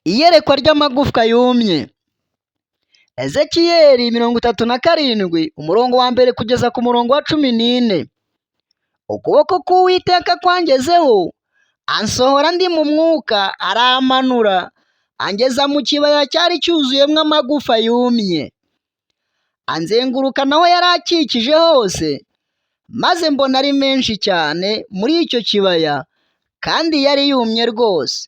Iyerekwa ry'amagufwa yumye. Ezekiyeli 37 umurongo wa mbere kugeza ku murongo wa 14. Ukuboko k'Uwiteka kwangezeho, ansohora ndi mu mwuka, aramanura angeza mu kibaya cyari cyuzuyemo amagufa yumye. Anzenguruka naho yari akikije hose, maze mbona ari menshi cyane muri icyo kibaya, kandi yari yumye rwose.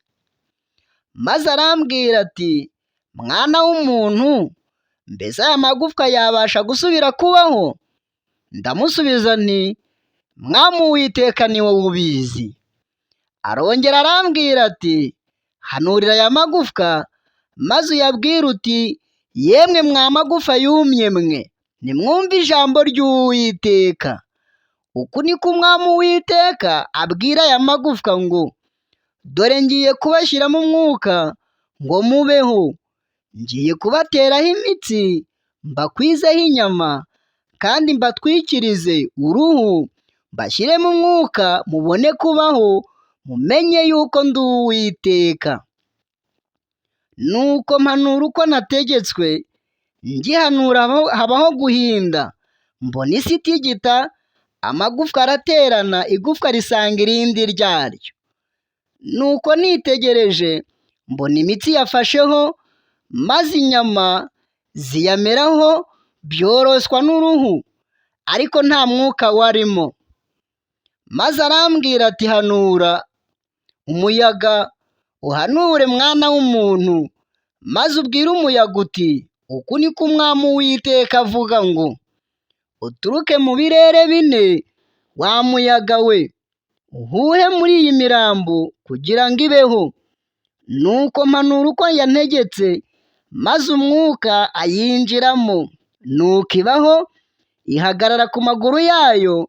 Maze arambwira ati, mwana w'umuntu, mbese aya magufwa yabasha gusubira kubaho? Ndamusubiza nti, Mwami Uwiteka ni wowe ubizi. Arongera arambwira ati, hanurira aya magufwa, maze uyabwire uti, yemwe mwa magufa yumye mwe, nimwumve ijambo ry'Uwiteka. Uku ni ko Umwami Uwiteka abwira aya magufwa ngo, dore ngiye kubashyiramo umwuka ngo mubeho, ngiye kubateraho imitsi, mbakwizeho inyama, kandi mbatwikirize uruhu, mbashyiremo umwuka, mubone kubaho, mumenye yuko ndi Uwiteka. Nuko mpanura uko nategetswe, ngihanura habaho guhinda, mbona isi itigita, amagufwa araterana, igufwa risanga irindi ryaryo. Nuko nitegereje, mbona imitsi yafasheho, maze inyama ziyameraho, byoroswa n'uruhu, ariko nta mwuka warimo. Maze arambwira ati, hanura umuyaga, uhanure mwana w'umuntu, maze ubwire umuyaga uti, uku ni ko Umwami Uwiteka avuga ngo, uturuke mu birere bine, wa muyaga we, uhuhe muri iyi mirambo kugira ngo ibeho. Nuko mpanura uko yantegetse, maze umwuka ayinjiramo, nuko ibaho, ihagarara ku maguru yayo,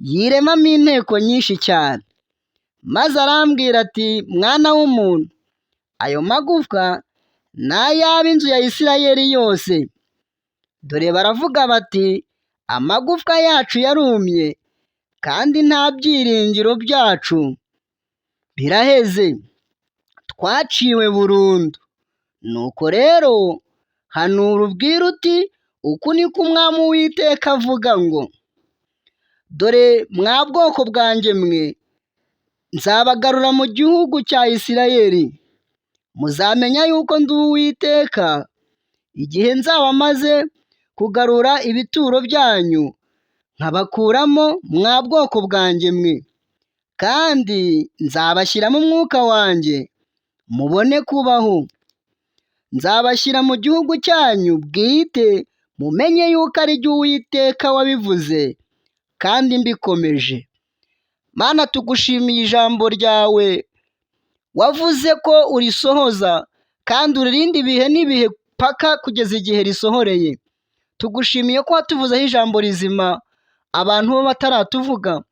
yiremamo inteko nyinshi cyane. Maze arambwira ati, mwana w'umuntu, ayo magufwa ni ay'ab'inzu ya Isirayeli yose. Dore baravuga bati, amagufwa yacu yarumye, kandi nta byiringiro byacu biraheze, twaciwe burundu. Nuko rero hanura ubwire uti, uku ni ko Umwami Uwiteka avuga ngo, dore mwa bwoko bwanjye mwe, nzabagarura mu gihugu cya Isirayeli. Muzamenya yuko ndi Uwiteka igihe nzaba maze kugarura ibituro byanyu, nkabakuramo mwa bwoko bwanjye mwe, kandi nzabashyiramo umwuka wanjye, mubone kubaho. Nzabashyira mu gihugu cyanyu bwite, mumenye yuko ari jye Uwiteka wabivuze kandi mbikomeje. Mana, tugushimiye ijambo ryawe, wavuze ko urisohoza kandi uririnda ibihe n'ibihe paka kugeza igihe risohoreye. Tugushimiye ko watuvuzeho ijambo rizima abantu bo bataratuvuga.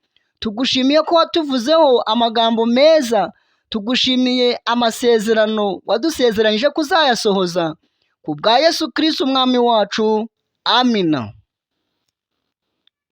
Tugushimiye ko watuvuzeho amagambo meza. Tugushimiye amasezerano wadusezeranyije kuzayasohoza, ku bwa Yesu Kristo Umwami wacu. Amina.